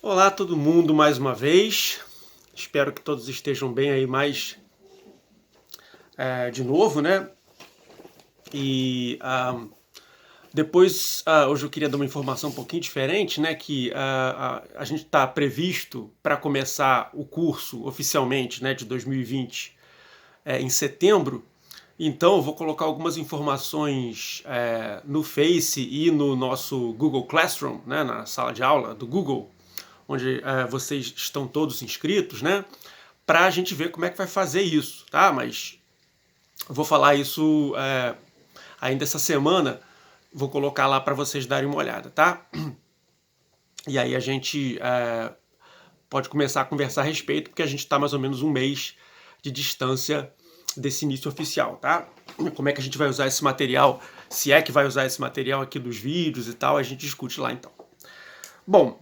Olá todo mundo mais uma vez. Espero que todos estejam bem aí mais de novo, né? E depois, hoje eu queria dar uma informação um pouquinho diferente, né? Que a gente está previsto para começar o curso oficialmente, né, de 2020 em setembro. Então eu vou colocar algumas informações no Face e no nosso Google Classroom, né, na sala de aula do Google, onde vocês estão todos inscritos, né? Para a gente ver como é que vai fazer isso, tá? Mas vou falar isso ainda essa semana. Vou colocar lá para vocês darem uma olhada, tá? E aí a gente pode começar a conversar a respeito, porque a gente está mais ou menos um mês de distância desse início oficial, tá? Como é que a gente vai usar esse material, se é que vai usar esse material aqui dos vídeos e tal, a gente discute lá então. Bom,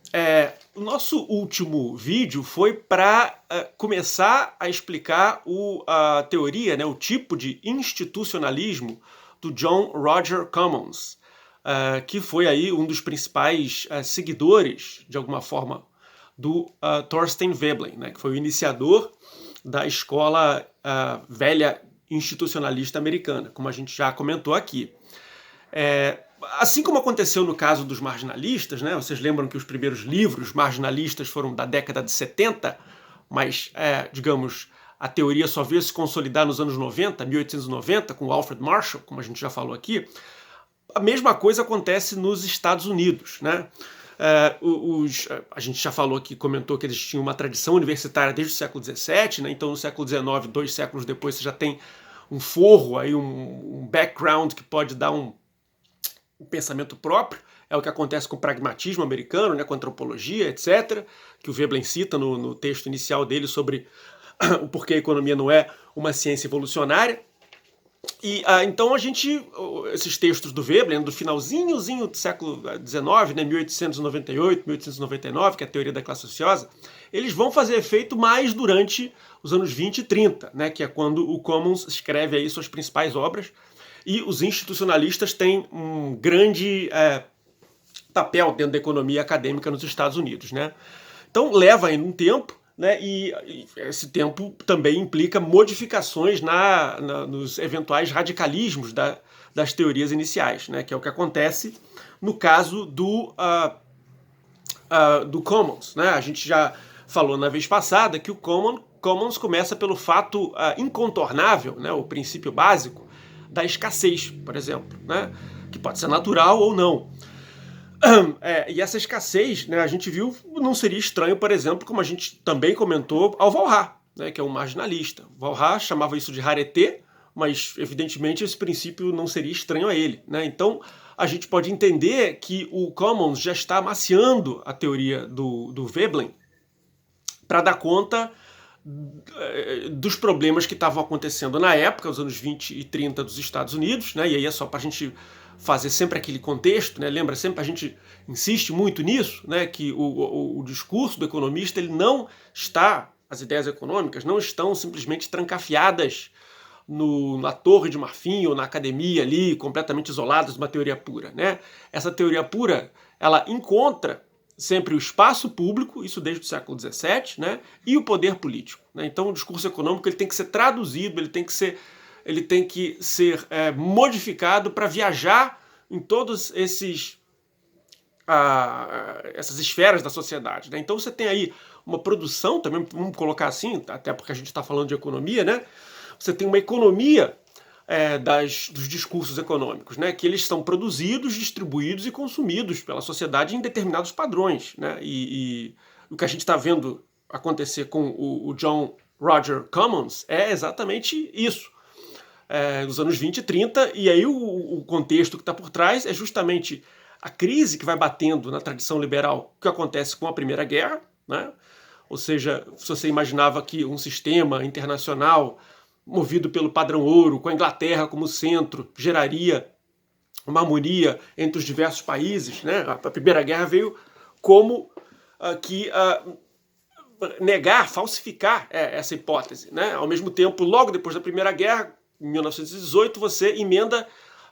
o nosso último vídeo foi para começar a explicar a teoria, né, o tipo de institucionalismo do John Roger Commons, que foi aí um dos principais seguidores, de alguma forma, do Thorstein Veblen, né, que foi o iniciador da escola velha institucionalista americana, como a gente já comentou aqui. Assim como aconteceu no caso dos marginalistas, né? Vocês lembram que os primeiros livros marginalistas foram da década de 70, mas, digamos, a teoria só veio se consolidar nos anos 90, 1890, com Alfred Marshall, como a gente já falou aqui. A mesma coisa acontece nos Estados Unidos, né? A gente já falou aqui, comentou que eles tinham uma tradição universitária desde o século XVII, né? Então no século XIX, 2 séculos depois, você já tem um forro, aí, um background que pode dar um pensamento próprio. É o que acontece com o pragmatismo americano, né, com a antropologia, etc., que o Veblen cita no texto inicial dele sobre o porquê a economia não é uma ciência evolucionária. E então esses textos do Veblen, do finalzinho do século XIX, né, 1898, 1899, que é a teoria da classe ociosa, eles vão fazer efeito mais durante os anos 20 e 30, né, que é quando o Commons escreve aí suas principais obras, e os institucionalistas têm um grande papel dentro da economia acadêmica nos Estados Unidos, né? Então leva ainda um tempo, né? E esse tempo também implica modificações nos eventuais radicalismos das teorias iniciais, né? Que é o que acontece no caso do Commons, né? A gente já falou na vez passada que o Commons começa pelo fato incontornável, né? O princípio básico da escassez, por exemplo, né? Que pode ser natural ou não. E essa escassez, né, a gente viu, não seria estranho, por exemplo, como a gente também comentou, ao Walras, né, que é um marginalista. Walras chamava isso de rareté, mas evidentemente esse princípio não seria estranho a ele, né? Então a gente pode entender que o Commons já está amaciando a teoria do Veblen para dar conta dos problemas que estavam acontecendo na época, os anos 20 e 30 dos Estados Unidos, né? E aí é só para a gente fazer sempre aquele contexto, né? Lembra sempre, a gente insiste muito nisso, né? Que o discurso do economista, ele não está, as ideias econômicas não estão simplesmente trancafiadas na torre de marfim ou na academia ali, completamente isoladas de uma teoria pura, né? Essa teoria pura, ela encontra sempre o espaço público, isso desde o século XVII, né, e o poder político, né? Então o discurso econômico ele tem que ser traduzido, ele tem que ser modificado para viajar em todos essas esferas da sociedade, né? Então você tem aí uma produção, também vamos colocar assim, até porque a gente está falando de economia, né? Você tem uma economia dos discursos econômicos, né, que eles são produzidos, distribuídos e consumidos pela sociedade em determinados padrões, né, e o que a gente está vendo acontecer com o John Roger Commons é exatamente isso, nos anos 20 e 30, e aí o contexto que está por trás é justamente a crise que vai batendo na tradição liberal que acontece com a Primeira Guerra, né, ou seja, se você imaginava que um sistema internacional movido pelo padrão ouro, com a Inglaterra como centro, geraria uma harmonia entre os diversos países, né? A Primeira Guerra veio como negar, falsificar essa hipótese, né? Ao mesmo tempo, logo depois da Primeira Guerra, em 1918, você emenda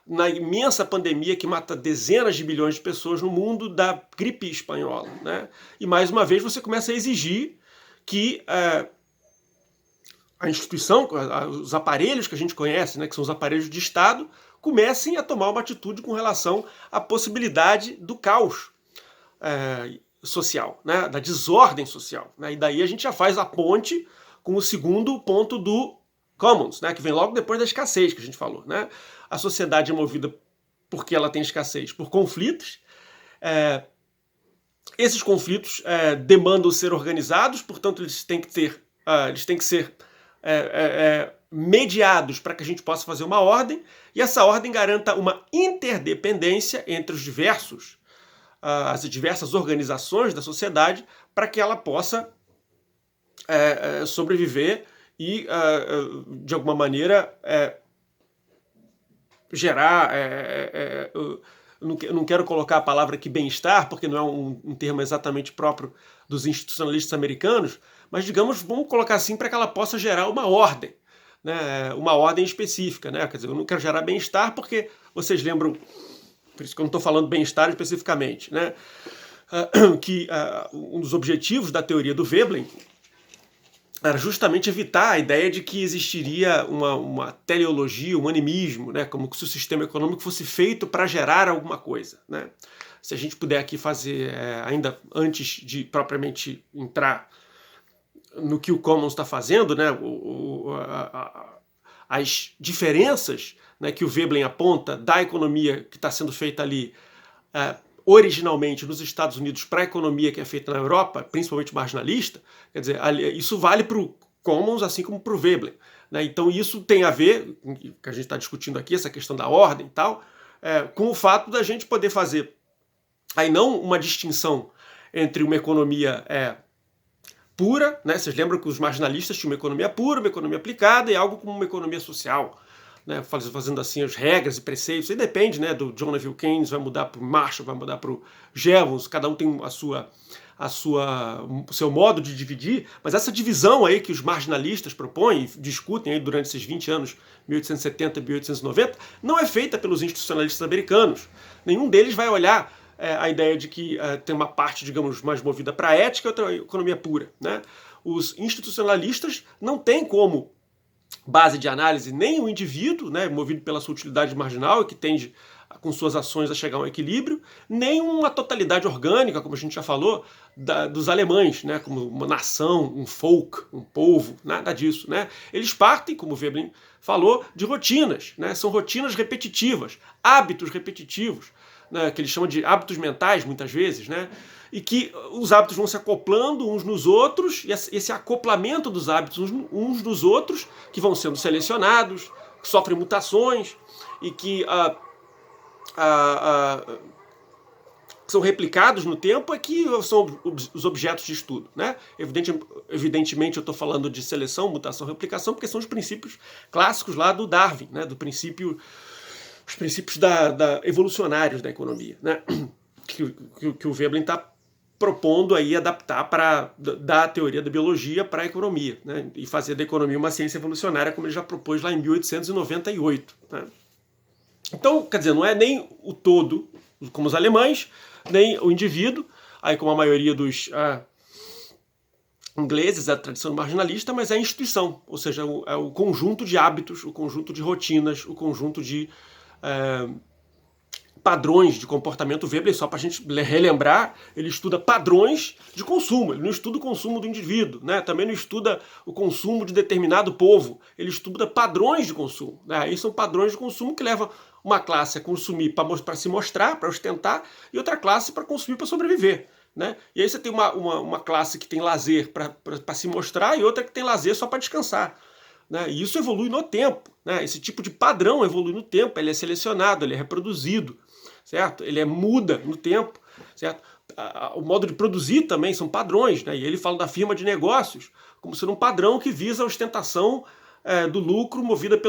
na imensa pandemia que mata dezenas de milhões de pessoas no mundo da gripe espanhola, né? E mais uma vez você começa a exigir que a instituição, os aparelhos que a gente conhece, né, que são os aparelhos de Estado, comecem a tomar uma atitude com relação à possibilidade do caos social, né, da desordem social, né? E daí a gente já faz a ponte com o segundo ponto do Commons, né, que vem logo depois da escassez que a gente falou, né? A sociedade é movida porque ela tem escassez por conflitos. Esses conflitos demandam ser organizados, portanto eles têm que ser mediados para que a gente possa fazer uma ordem, e essa ordem garanta uma interdependência entre as diversas organizações da sociedade para que ela possa sobreviver e, de alguma maneira, gerar... não quero colocar a palavra aqui bem-estar, porque não é um termo exatamente próprio dos institucionalistas americanos, mas, digamos, vamos colocar assim para que ela possa gerar uma ordem, né, uma ordem específica, né? Quer dizer, eu não quero gerar bem-estar porque vocês lembram, por isso que eu não estou falando bem-estar especificamente, né? Que um dos objetivos da teoria do Veblen era justamente evitar a ideia de que existiria uma teleologia, um animismo, né, como se o sistema econômico fosse feito para gerar alguma coisa, né? Se a gente puder aqui fazer, ainda antes de propriamente entrar no que o Commons está fazendo, né, as diferenças, né, que o Veblen aponta da economia que está sendo feita ali originalmente nos Estados Unidos para a economia que é feita na Europa, principalmente marginalista, quer dizer, isso vale para o Commons assim como para o Veblen, né? Então isso tem a ver, com o que a gente está discutindo aqui, essa questão da ordem e tal, com o fato da gente poder fazer aí não uma distinção entre uma economia pura, né? Vocês lembram que os marginalistas tinham uma economia pura, uma economia aplicada e algo como uma economia social, né, fazendo assim as regras e preceitos, e depende, né, do John Neville Keynes, vai mudar para o Marshall, vai mudar para o Jevons, cada um tem o seu modo de dividir, mas essa divisão aí que os marginalistas propõem e discutem aí durante esses 20 anos, 1870 e 1890, não é feita pelos institucionalistas americanos. Nenhum deles vai olhar a ideia de que tem uma parte, digamos, mais movida para a ética e outra economia pura, né? Os institucionalistas não têm como base de análise nem o indivíduo, né, movido pela sua utilidade marginal e que tende com suas ações a chegar a um equilíbrio, nem uma totalidade orgânica, como a gente já falou, dos alemães, né, como uma nação, um folk, um povo, nada disso, né? Eles partem, como o Veblen falou, de rotinas, né? São rotinas repetitivas, hábitos repetitivos, né, que eles chamam de hábitos mentais, muitas vezes, né? E que os hábitos vão se acoplando uns nos outros, e esse acoplamento dos hábitos uns nos outros, que vão sendo selecionados, que sofrem mutações, e que são replicados no tempo, é que são os objetos de estudo, né? Evidentemente eu estou falando de seleção, mutação, replicação, porque são os princípios clássicos lá do Darwin, né? Os princípios evolucionários da economia, né? Que o Veblen está propondo aí adaptar da teoria da biologia para a economia, né? E fazer da economia uma ciência evolucionária, como ele já propôs lá em 1898, né? Então, quer dizer, não é nem o todo, como os alemães, nem o indivíduo, aí como a maioria dos ingleses, é a tradição marginalista, mas é a instituição, ou seja, é o conjunto de hábitos, o conjunto de rotinas, o conjunto de padrões de comportamento. Veblen, só para a gente relembrar, ele estuda padrões de consumo, ele não estuda o consumo do indivíduo, né? Também não estuda o consumo de determinado povo, ele estuda padrões de consumo, né? Aí são padrões de consumo que levam uma classe a consumir para se mostrar, para ostentar, e outra classe para consumir para sobreviver, né? E aí você tem uma classe que tem lazer para se mostrar e outra que tem lazer só para descansar, né? E isso evolui no tempo, né? Esse tipo de padrão evolui no tempo, ele é selecionado, ele é reproduzido, certo? Ele muda no tempo, certo? O modo de produzir também são padrões, né? E ele fala da firma de negócios como sendo um padrão que visa a ostentação do lucro movida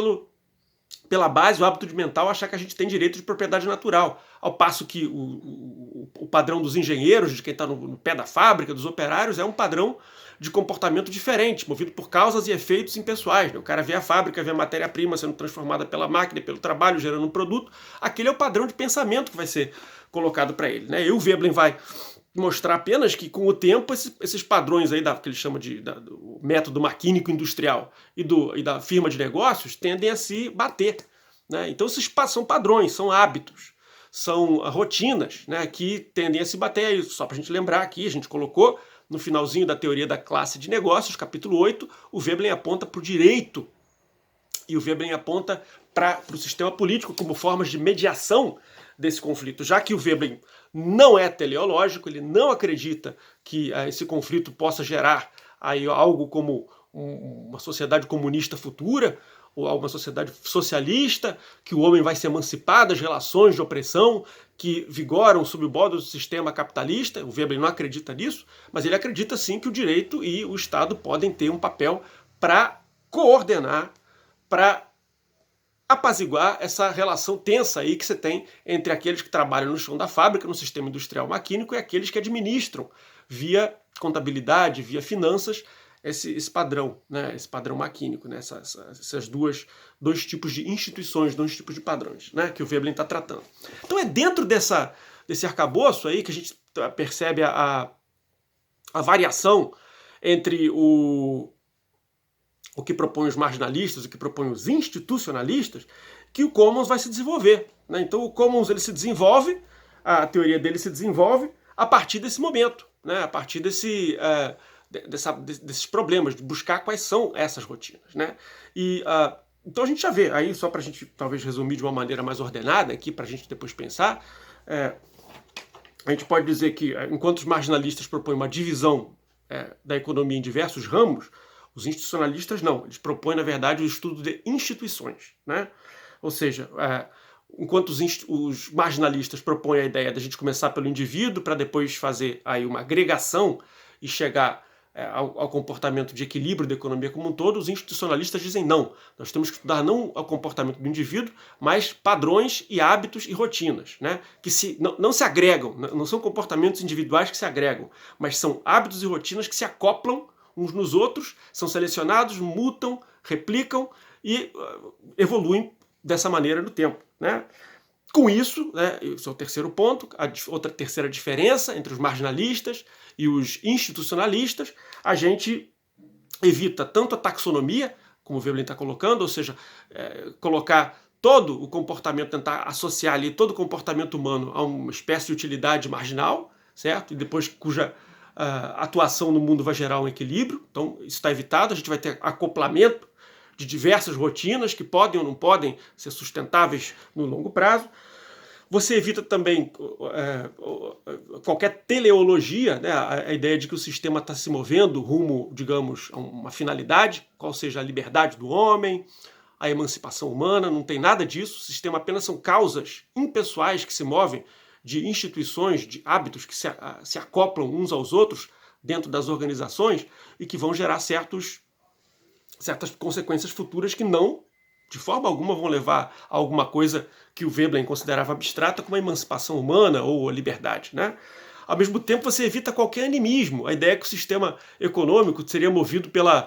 pela base, o hábito de mental achar que a gente tem direito de propriedade natural, ao passo que o padrão dos engenheiros, de quem está no pé da fábrica, dos operários, é um padrão de comportamento diferente, movido por causas e efeitos impessoais. Né? O cara vê a fábrica, vê a matéria-prima sendo transformada pela máquina, pelo trabalho, gerando um produto, aquele é o padrão de pensamento que vai ser colocado para ele. Né? E o Veblen vai mostrar apenas que, com o tempo, esses padrões aí que ele chama do método maquínico industrial e da firma de negócios tendem a se bater. Né? Então, esses são padrões, são hábitos, são rotinas, né, que tendem a se bater. Só para a gente lembrar aqui, a gente colocou no finalzinho da teoria da classe de negócios, capítulo 8, o Veblen aponta para o direito e o Veblen aponta para o sistema político como formas de mediação desse conflito, já que o Veblen não é teleológico, ele não acredita que esse conflito possa gerar aí algo como uma sociedade comunista futura, ou uma sociedade socialista, que o homem vai se emancipar das relações de opressão que vigoram sob o modo do sistema capitalista. O Veblen não acredita nisso, mas ele acredita sim que o direito e o Estado podem ter um papel para coordenar, para apaziguar essa relação tensa aí que você tem entre aqueles que trabalham no chão da fábrica, no sistema industrial maquínico, e aqueles que administram via contabilidade, via finanças, esse padrão, né, esse padrão maquínico, né, essas dois tipos de instituições, dois tipos de padrões, né, que o Veblen está tratando. Então é dentro desse arcabouço aí que a gente percebe a variação entre o que propõe os marginalistas, o que propõe os institucionalistas, que o Commons vai se desenvolver. Né? Então o Commons ele se desenvolve, a teoria dele se desenvolve a partir desse momento, né? A partir desses problemas, de buscar quais são essas rotinas. Né? Então a gente já vê, aí só para a gente talvez resumir de uma maneira mais ordenada aqui, para a gente depois pensar, a gente pode dizer que enquanto os marginalistas propõem uma divisão da economia em diversos ramos, os institucionalistas não, eles propõem, na verdade, o estudo de instituições. Né? Ou seja, enquanto os marginalistas propõem a ideia da gente começar pelo indivíduo para depois fazer aí uma agregação e chegar ao comportamento de equilíbrio da economia como um todo, os institucionalistas dizem não. Nós temos que estudar não o comportamento do indivíduo, mas padrões e hábitos e rotinas, né? Que não se agregam, não são comportamentos individuais que se agregam, mas são hábitos e rotinas que se acoplam uns nos outros, são selecionados, mutam, replicam e evoluem dessa maneira no tempo. Né? Com isso, né, esse é o terceiro ponto, outra terceira diferença entre os marginalistas e os institucionalistas, a gente evita tanto a taxonomia, como o Veblen está colocando, ou seja, colocar todo o comportamento, tentar associar ali todo o comportamento humano a uma espécie de utilidade marginal, certo? E depois cuja atuação no mundo vai gerar um equilíbrio. Então isso está evitado, a gente vai ter acoplamento de diversas rotinas que podem ou não podem ser sustentáveis no longo prazo. Você evita também qualquer teleologia, né? A ideia de que o sistema está se movendo rumo, digamos, a uma finalidade, qual seja a liberdade do homem, a emancipação humana, não tem nada disso. O sistema apenas são causas impessoais que se movem de instituições, de hábitos que se acoplam uns aos outros dentro das organizações e que vão gerar certas consequências futuras que não, de forma alguma, vão levar a alguma coisa que o Veblen considerava abstrata como a emancipação humana ou a liberdade. Né? Ao mesmo tempo, você evita qualquer animismo. A ideia é que o sistema econômico seria movido pelas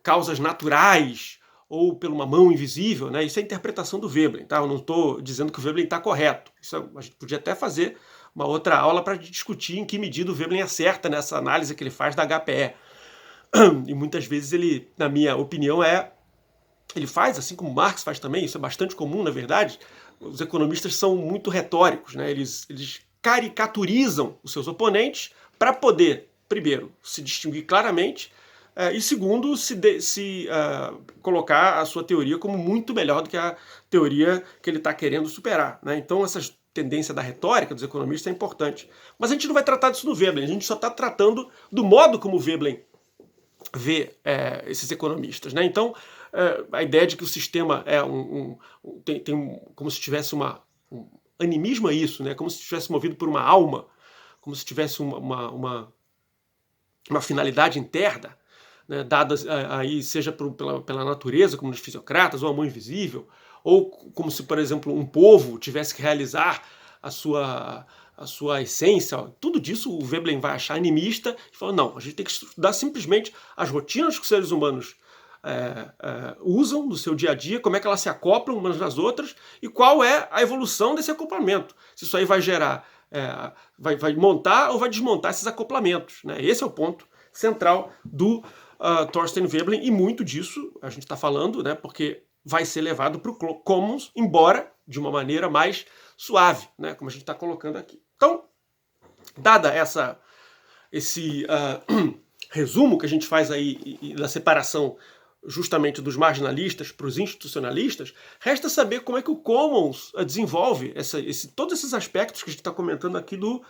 causas naturais ou por uma mão invisível, né? Isso é a interpretação do Veblen, tá? Eu não estou dizendo que o Veblen está correto. A gente podia até fazer uma outra aula para discutir em que medida o Veblen acerta nessa análise que ele faz da HPE. E muitas vezes ele, na minha opinião, ele faz, assim como Marx faz também, isso é bastante comum, na verdade. Os economistas são muito retóricos, né? Eles caricaturizam os seus oponentes para poder, primeiro, se distinguir claramente, e segundo, colocar a sua teoria como muito melhor do que a teoria que ele está querendo superar. Né? Então essa tendência da retórica dos economistas é importante. Mas a gente não vai tratar disso no Veblen, a gente só está tratando do modo como o Veblen vê esses economistas. Né? Então a ideia de que o sistema tem como se tivesse um animismo a isso, né? Como se estivesse movido por uma alma, como se tivesse uma finalidade interna, né, dadas aí seja pela natureza, como nos fisiocratas, ou a mão invisível, ou como se, por exemplo, um povo tivesse que realizar a sua essência, tudo disso o Veblen vai achar animista e fala, não, a gente tem que estudar simplesmente as rotinas que os seres humanos usam no seu dia a dia, como é que elas se acoplam umas nas outras e qual é a evolução desse acoplamento. Se isso aí vai gerar, vai montar ou vai desmontar esses acoplamentos, né? Esse é o ponto central do Thorstein Veblen, e muito disso a gente está falando, né, porque vai ser levado para o Commons, embora de uma maneira mais suave, né, como a gente está colocando aqui. Então, dada esse resumo que a gente faz aí da separação justamente dos marginalistas para os institucionalistas, resta saber como é que o Commons desenvolve todos esses aspectos que a gente está comentando aqui do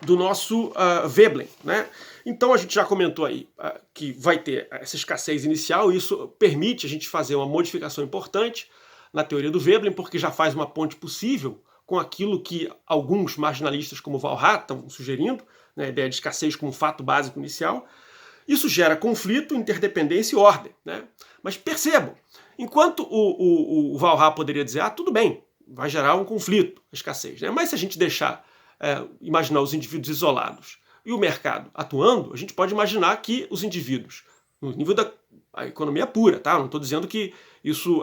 nosso Veblen, né? Então a gente já comentou aí que vai ter essa escassez inicial, e isso permite a gente fazer uma modificação importante na teoria do Veblen, porque já faz uma ponte possível com aquilo que alguns marginalistas como Walrat estão sugerindo, né, a ideia de escassez como fato básico inicial. Isso gera conflito, interdependência e ordem, né? Mas percebam, enquanto o Walrat poderia dizer, tudo bem, vai gerar um conflito, a escassez, né? Mas se a gente deixar imaginar os indivíduos isolados e o mercado atuando, a gente pode imaginar que os indivíduos, no nível da economia pura, tá? Não estou dizendo que isso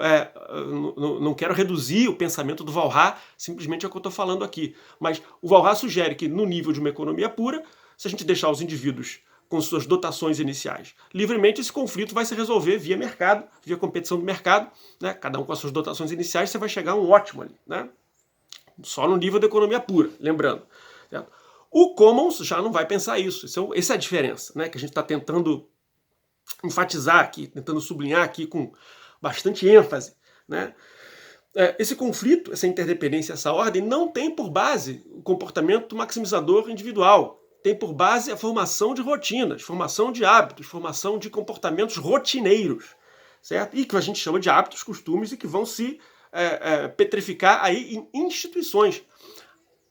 não quero reduzir o pensamento do Walrat simplesmente ao que eu estou falando aqui, mas o Walrat sugere que no nível de uma economia pura, se a gente deixar os indivíduos com suas dotações iniciais livremente, esse conflito vai se resolver via mercado, via competição do mercado, né? Cada um com as suas dotações iniciais, você vai chegar a um ótimo ali, né? Só no nível da economia pura, lembrando. Certo? O Commons já não vai pensar isso. Essa é a diferença, né, que a gente está tentando enfatizar aqui, tentando sublinhar aqui com bastante ênfase, né? Esse conflito, essa interdependência, essa ordem não tem por base o comportamento maximizador individual. Tem por base a formação de rotinas, formação de hábitos, formação de comportamentos rotineiros, certo? E que a gente chama de hábitos, costumes, e que vão se petrificar aí em instituições.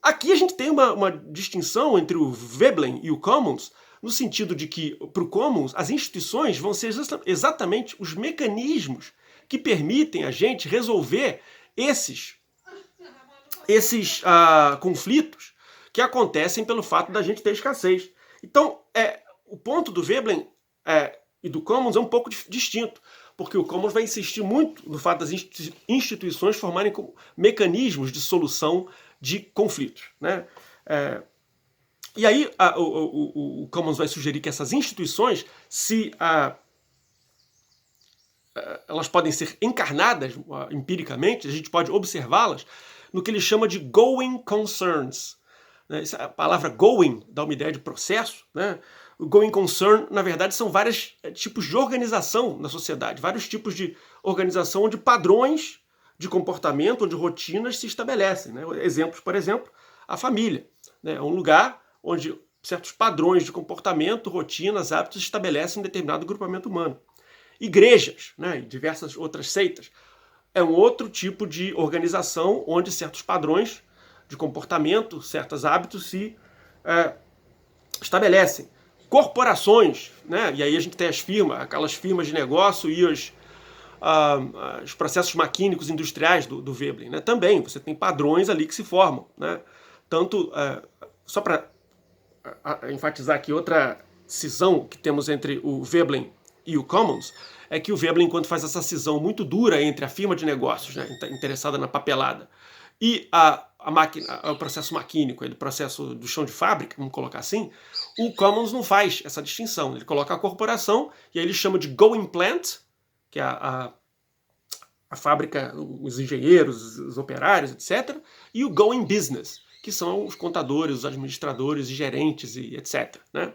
Aqui a gente tem uma distinção entre o Veblen e o Commons, no sentido de que, para o Commons, as instituições vão ser exatamente os mecanismos que permitem a gente resolver esses conflitos que acontecem pelo fato da gente ter escassez. Então, o ponto do Veblen e do Commons é um pouco distinto, porque o Commons vai insistir muito no fato das instituições formarem mecanismos de solução de conflitos, né? E aí o Commons vai sugerir que essas instituições, elas podem ser encarnadas empiricamente, a gente pode observá-las no que ele chama de going concerns. A palavra going dá uma ideia de processo, né? O going concern, na verdade, são vários tipos de organização na sociedade, vários tipos de organização onde padrões de comportamento, onde rotinas se estabelecem, né? Exemplos, por exemplo, a família, né? É um lugar onde certos padrões de comportamento, rotinas, hábitos se estabelecem em determinado grupamento humano. Igrejas, né? E diversas outras seitas, é um outro tipo de organização onde certos padrões de comportamento, certos hábitos se estabelecem. Corporações, né? E aí a gente tem aquelas firmas de negócio e os processos maquínicos industriais do Veblen, né? Também você tem padrões ali que se formam, né? Tanto, só para enfatizar aqui outra cisão que temos entre o Veblen e o Commons, é que o Veblen, enquanto faz essa cisão muito dura entre a firma de negócios, né, interessada na papelada, e o processo maquínico, o processo do chão de fábrica, vamos colocar assim, o Commons não faz essa distinção. Ele coloca a corporação e aí ele chama de going plant, que é a fábrica, os engenheiros, os operários, etc., e o going business, que são os contadores, os administradores e gerentes e etc., né?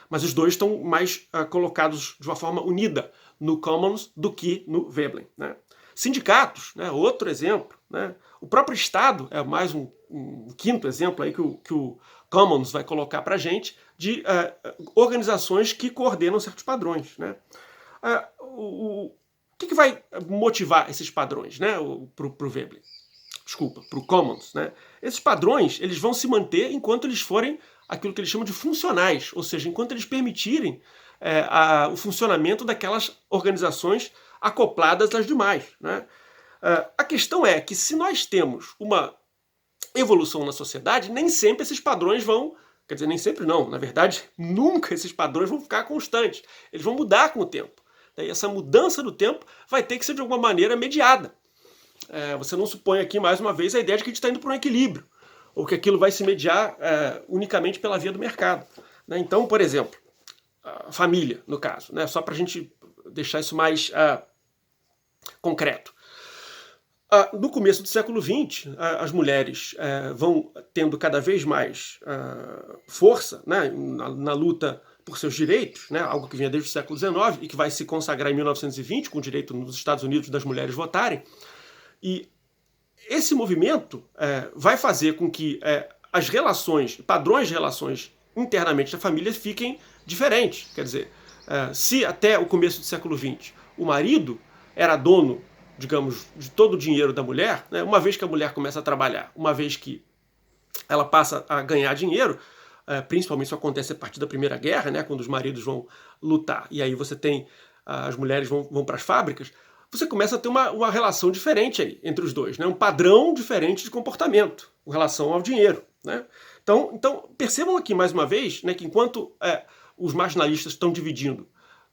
Mas os dois estão mais colocados de uma forma unida no Commons do que no Veblen, né? Sindicatos, né? Outro exemplo, né? O próprio Estado é mais um quinto exemplo aí que o Commons vai colocar para a gente de organizações que coordenam certos padrões, né? O que vai motivar esses padrões, né, para o Veblen? desculpa, para o commons, né? Esses padrões, eles vão se manter enquanto eles forem aquilo que eles chamam de funcionais, ou seja, enquanto eles permitirem o funcionamento daquelas organizações acopladas às demais, né? A questão é que se nós temos uma evolução na sociedade, nem sempre esses padrões vão, quer dizer, nem sempre não, na verdade, nunca esses padrões vão ficar constantes, eles vão mudar com o tempo. E essa mudança do tempo vai ter que ser de alguma maneira mediada. Você não supõe aqui, mais uma vez, a ideia de que a gente está indo para um equilíbrio, ou que aquilo vai se mediar unicamente pela via do mercado, né? Então, por exemplo, a família, no caso, né? Só para a gente deixar isso mais concreto. No começo do século XX, as mulheres vão tendo cada vez mais força, né, na luta por seus direitos, né, algo que vinha desde o século XIX e que vai se consagrar em 1920, com o direito nos Estados Unidos das mulheres votarem. E esse movimento vai fazer com que as relações, padrões de relações internamente da família fiquem diferentes. Quer dizer, se até o começo do século XX o marido era dono, digamos, de todo o dinheiro da mulher, né, uma vez que a mulher começa a trabalhar, uma vez que ela passa a ganhar dinheiro, principalmente isso acontece a partir da Primeira Guerra, né, quando os maridos vão lutar, e aí você tem, as mulheres vão para as fábricas, você começa a ter uma relação diferente aí entre os dois, né, um padrão diferente de comportamento com relação ao dinheiro, né? Então percebam aqui mais uma vez, né, que enquanto os marginalistas estão dividindo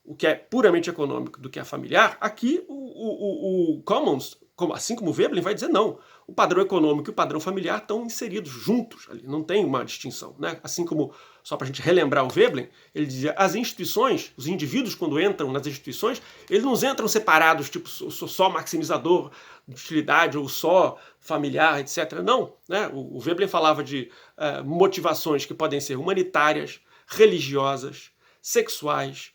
o que é puramente econômico do que é familiar, aqui o Commons, assim como o Veblen, vai dizer não. O padrão econômico e o padrão familiar estão inseridos juntos ali, não tem uma distinção, né? Assim como, só para a gente relembrar o Veblen, ele dizia, as instituições, os indivíduos quando entram nas instituições, eles não entram separados, tipo, sou só maximizador de utilidade ou só familiar, etc. Não, né? O Veblen falava de motivações que podem ser humanitárias, religiosas, sexuais,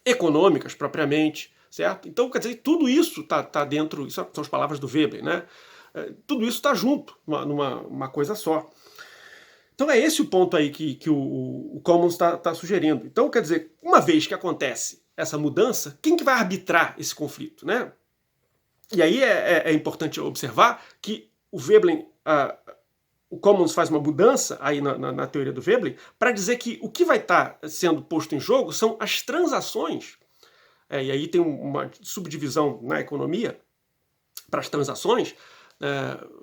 econômicas propriamente, certo? Então, quer dizer, tudo isso está dentro, isso são as palavras do Weber, né? Tudo isso está junto, numa coisa só. Então é esse o ponto aí que o Commons está sugerindo. Então, quer dizer, uma vez que acontece essa mudança, quem que vai arbitrar esse conflito, né? E aí é importante observar que o Veblen, o Commons faz uma mudança aí na teoria do Veblen para dizer que o que vai estar sendo posto em jogo são as transações, e aí tem uma subdivisão na economia para as transações,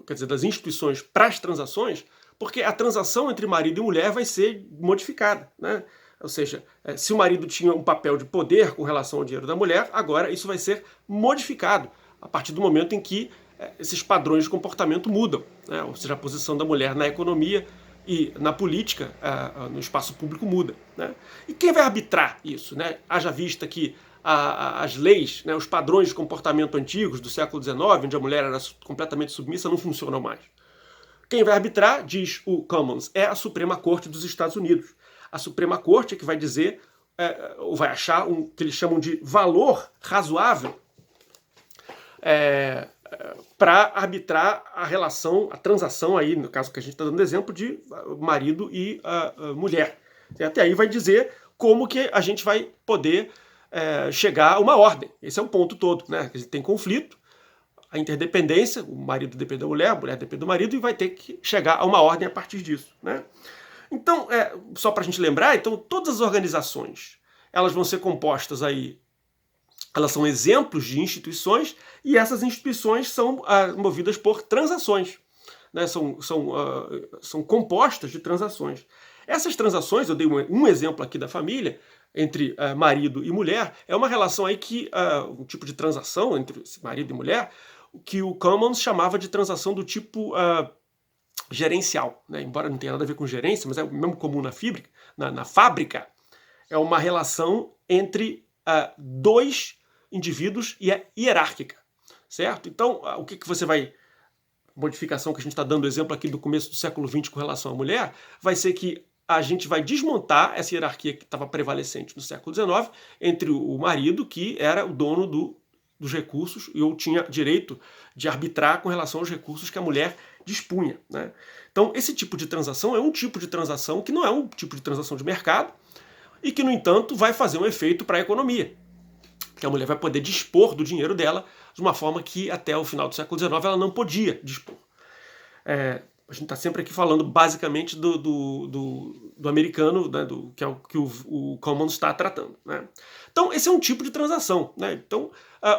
quer dizer, das instituições para as transações, porque a transação entre marido e mulher vai ser modificada, né? Ou seja, se o marido tinha um papel de poder com relação ao dinheiro da mulher, agora isso vai ser modificado a partir do momento em que esses padrões de comportamento mudam, né? Ou seja, a posição da mulher na economia e na política, no espaço público muda, né? E quem vai arbitrar isso, né? Haja vista que as leis, né, os padrões de comportamento antigos do século XIX, onde a mulher era completamente submissa, não funcionam mais. Quem vai arbitrar, diz o Commons, é a Suprema Corte dos Estados Unidos. A Suprema Corte é que vai dizer, ou vai achar que eles chamam de valor razoável para arbitrar a relação, a transação aí, no caso que a gente está dando exemplo, de marido e mulher. Até aí vai dizer como que a gente vai poder chegar a uma ordem. Esse é o ponto todo, né? Tem conflito, a interdependência, o marido depende da mulher, a mulher depende do marido, e vai ter que chegar a uma ordem a partir disso, né? Então, só para a gente lembrar, então todas as organizações, elas vão ser compostas aí, elas são exemplos de instituições, e essas instituições são movidas por transações, né? São compostas de transações. Essas transações, eu dei um exemplo aqui da família, entre marido e mulher, é uma relação aí que, um tipo de transação entre marido e mulher, que o Commons chamava de transação do tipo gerencial, né? Embora não tenha nada a ver com gerência, mas é o mesmo comum na fábrica, é uma relação entre dois indivíduos e é hierárquica, certo? Então, o que você vai... modificação que a gente está dando exemplo aqui do começo do século XX com relação à mulher, vai ser que a gente vai desmontar essa hierarquia que estava prevalecente no século XIX entre o marido, que era o dono dos recursos e ou tinha direito de arbitrar com relação aos recursos que a mulher dispunha, né? Então, esse tipo de transação é um tipo de transação que não é um tipo de transação de mercado e que, no entanto, vai fazer um efeito para a economia, que a mulher vai poder dispor do dinheiro dela de uma forma que até o final do século XIX ela não podia dispor. A gente está sempre aqui falando basicamente do americano, né, que é o que o Commons está tratando. Né? Então, esse é um tipo de transação. Né? Então,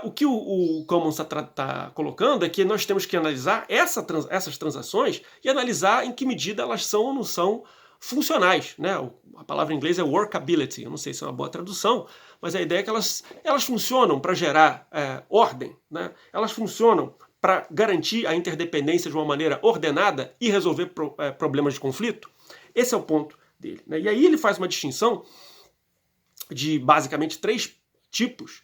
o que o Commons está colocando é que nós temos que analisar essas transações e analisar em que medida elas são ou não são funcionais. Né? A palavra em inglês é workability, eu não sei se é uma boa tradução, mas a ideia é que elas funcionam para gerar ordem, né? Elas funcionam para garantir a interdependência de uma maneira ordenada e resolver problemas de conflito. Esse é o ponto dele. Né? E aí ele faz uma distinção de basicamente 3 tipos,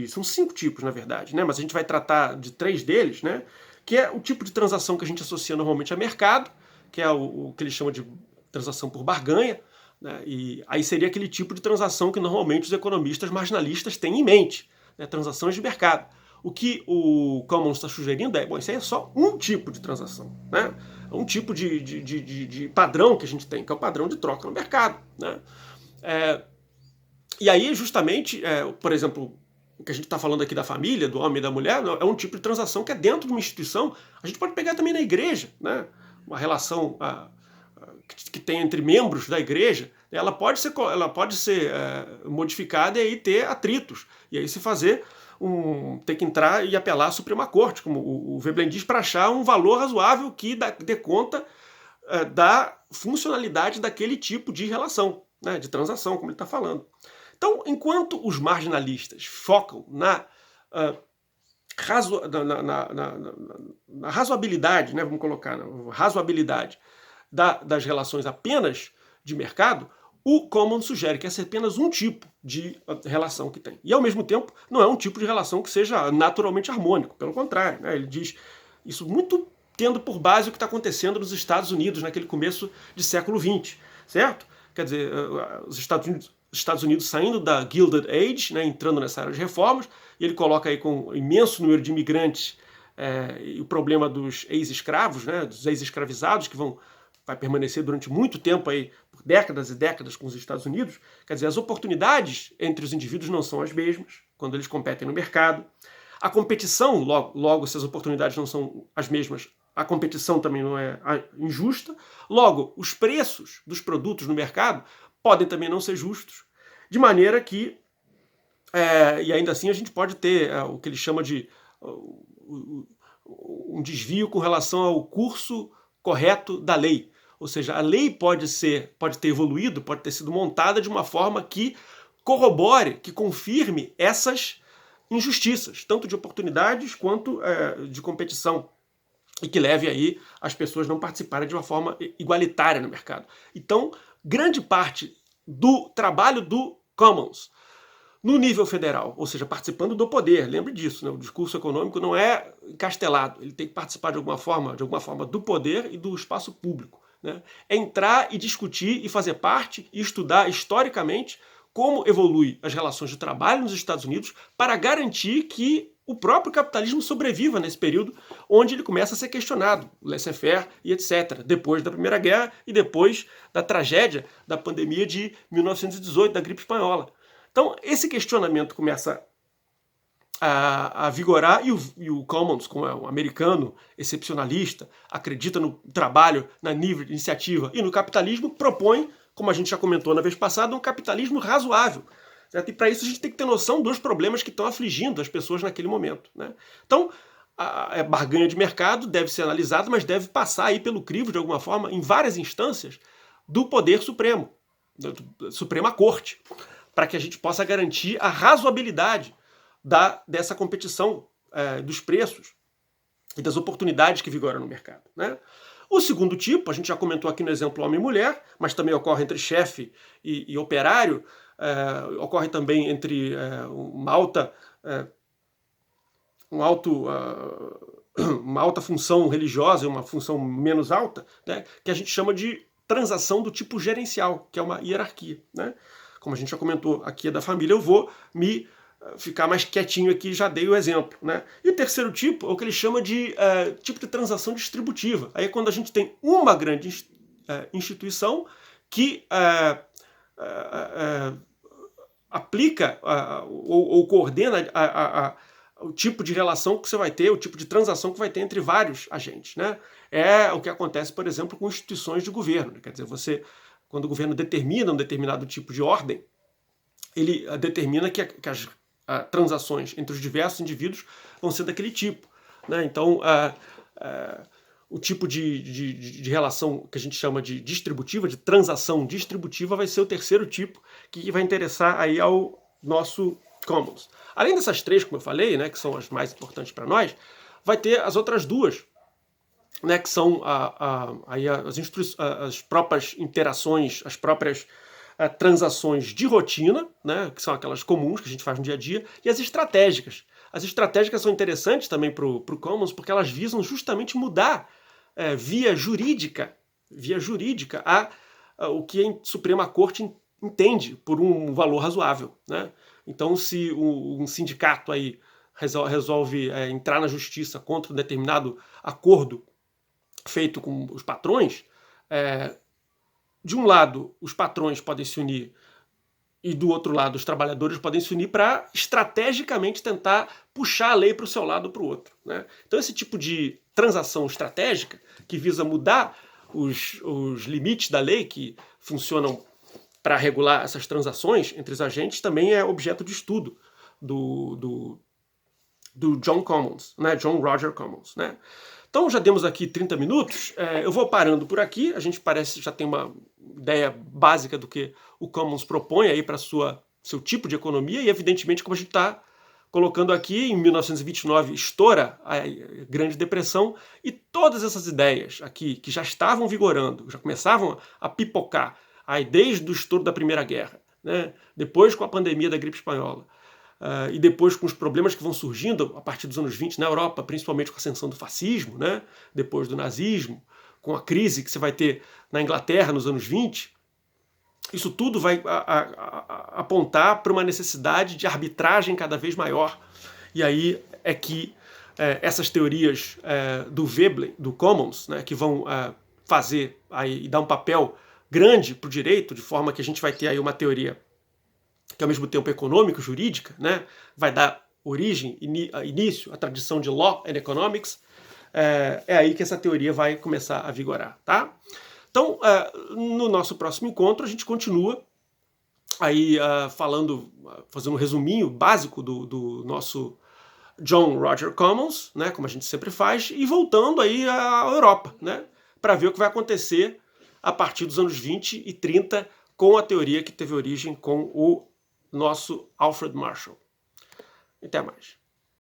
são 5 tipos na verdade, né? Mas a gente vai tratar de 3 deles, né? Que é o tipo de transação que a gente associa normalmente a mercado, que é o que ele chama de transação por barganha, né? E aí seria aquele tipo de transação que normalmente os economistas marginalistas têm em mente, né? Transações de mercado. O que o Commons está sugerindo bom, isso aí é só um tipo de transação, né? Um tipo de padrão que a gente tem, que é o padrão de troca no mercado, né? E aí, justamente, por exemplo, o que a gente está falando aqui da família, do homem e da mulher, é um tipo de transação que é dentro de uma instituição. A gente pode pegar também na igreja, né? Uma relação que tem entre membros da igreja, ela pode ser modificada e aí ter atritos. E aí se fazer ter que entrar e apelar à Suprema Corte, como o Veblen diz, para achar um valor razoável que dê conta da funcionalidade daquele tipo de relação, né, de transação, como ele está falando. Então, enquanto os marginalistas focam na razoabilidade, né, vamos colocar, na razoabilidade das relações apenas de mercado, o Commons sugere que essa é apenas um tipo de relação que tem. E, ao mesmo tempo, não é um tipo de relação que seja naturalmente harmônico. Pelo contrário, né, ele diz isso muito tendo por base o que está acontecendo nos Estados Unidos naquele começo de século XX, certo? Quer dizer, os Estados Unidos saindo da Gilded Age, né, entrando nessa era de reformas, e ele coloca aí com um imenso número de imigrantes e o problema dos ex-escravos, né, dos ex-escravizados, que vai permanecer durante muito tempo aí, por décadas e décadas com os Estados Unidos. Quer dizer, as oportunidades entre os indivíduos não são as mesmas quando eles competem no mercado. A competição, logo se as oportunidades não são as mesmas, a competição também não é injusta. Logo, os preços dos produtos no mercado podem também não ser justos, de maneira que, e ainda assim a gente pode ter o que ele chama de um desvio com relação ao curso correto da lei. Ou seja, a lei pode ter evoluído, pode ter sido montada de uma forma que corrobore, que confirme essas injustiças, tanto de oportunidades quanto de competição, e que leve aí as pessoas não participarem de uma forma igualitária no mercado. Então, grande parte do trabalho do Commons no nível federal, ou seja, participando do poder, lembre disso, né? O discurso econômico não é encastelado, ele tem que participar de alguma forma do poder e do espaço público, né? É entrar e discutir e fazer parte e estudar historicamente como evolui as relações de trabalho nos Estados Unidos para garantir que o próprio capitalismo sobreviva nesse período onde ele começa a ser questionado, o laissez-faire e etc., depois da Primeira Guerra e depois da tragédia da pandemia de 1918, da gripe espanhola. Então, esse questionamento começa a vigorar e o Commons, como é um americano excepcionalista, acredita no trabalho, na livre iniciativa e no capitalismo, propõe, como a gente já comentou na vez passada, um capitalismo razoável. Certo? E para isso a gente tem que ter noção dos problemas que estão afligindo as pessoas naquele momento. Né? Então, a barganha de mercado deve ser analisada, mas deve passar aí pelo crivo, de alguma forma, em várias instâncias do Poder Supremo, da Suprema Corte, para que a gente possa garantir a razoabilidade dessa competição dos preços e das oportunidades que vigoram no mercado. Né? O segundo tipo, a gente já comentou aqui no exemplo homem e mulher, mas também ocorre entre chefe e operário, ocorre também entre uma alta função religiosa e uma função menos alta, né, que a gente chama de transação do tipo gerencial, que é uma hierarquia. Né? Como a gente já comentou aqui é da família, eu vou me ficar mais quietinho aqui, já dei o exemplo. Né? E o terceiro tipo é o que ele chama de tipo de transação distributiva. Aí é quando a gente tem uma grande instituição que aplica ou coordena o tipo de relação que você vai ter, o tipo de transação que vai ter entre vários agentes, né? É o que acontece, por exemplo, com instituições de governo, né? Quer dizer, quando o governo determina um determinado tipo de ordem, ele determina que as transações entre os diversos indivíduos vão ser daquele tipo, né? Então, o tipo de relação que a gente chama de distributiva, de transação distributiva, vai ser o terceiro tipo que vai interessar aí ao nosso Commons. Além dessas três, como eu falei, né, que são as mais importantes para nós, vai ter as outras duas, né, que são as próprias interações, as próprias transações de rotina, né, que são aquelas comuns que a gente faz no dia a dia, e as estratégicas. As estratégicas são interessantes também para o Commons, porque elas visam justamente mudar via jurídica o que a Suprema Corte entende por um valor razoável, né? Então, se um sindicato aí resolve entrar na justiça contra um determinado acordo feito com os patrões, de um lado os patrões podem se unir e do outro lado os trabalhadores podem se unir para estrategicamente tentar puxar a lei para o seu lado ou para o outro, né? Então esse tipo de transação estratégica que visa mudar os limites da lei que funcionam para regular essas transações entre os agentes também é objeto de estudo do John Commons, né? John Roger Commons, né? Então já demos aqui 30 minutos, eu vou parando por aqui, a gente parece já tem uma ideia básica do que o Commons propõe aí para seu tipo de economia, e evidentemente, como a gente está colocando aqui, em 1929 estoura a Grande Depressão, e todas essas ideias aqui que já estavam vigorando, já começavam a pipocar aí desde o estouro da Primeira Guerra, né? Depois com a pandemia da gripe espanhola, e depois com os problemas que vão surgindo a partir dos anos 20 na Europa, principalmente com a ascensão do fascismo, né? Depois do nazismo, com a crise que você vai ter na Inglaterra nos anos 20, isso tudo vai apontar para uma necessidade de arbitragem cada vez maior. E aí é que essas teorias do Veblen, do Commons, né, que vão fazer aí, e dar um papel grande para o direito, de forma que a gente vai ter aí uma teoria que ao mesmo tempo é econômico, jurídica, né, vai dar origem, início à tradição de Law and Economics, é aí que essa teoria vai começar a vigorar, tá? Então, no nosso próximo encontro, a gente continua aí fazendo um resuminho básico do nosso John Roger Commons, né, como a gente sempre faz, e voltando aí à Europa, né, para ver o que vai acontecer a partir dos anos 20 e 30 com a teoria que teve origem com o nosso Alfred Marshall. Até mais.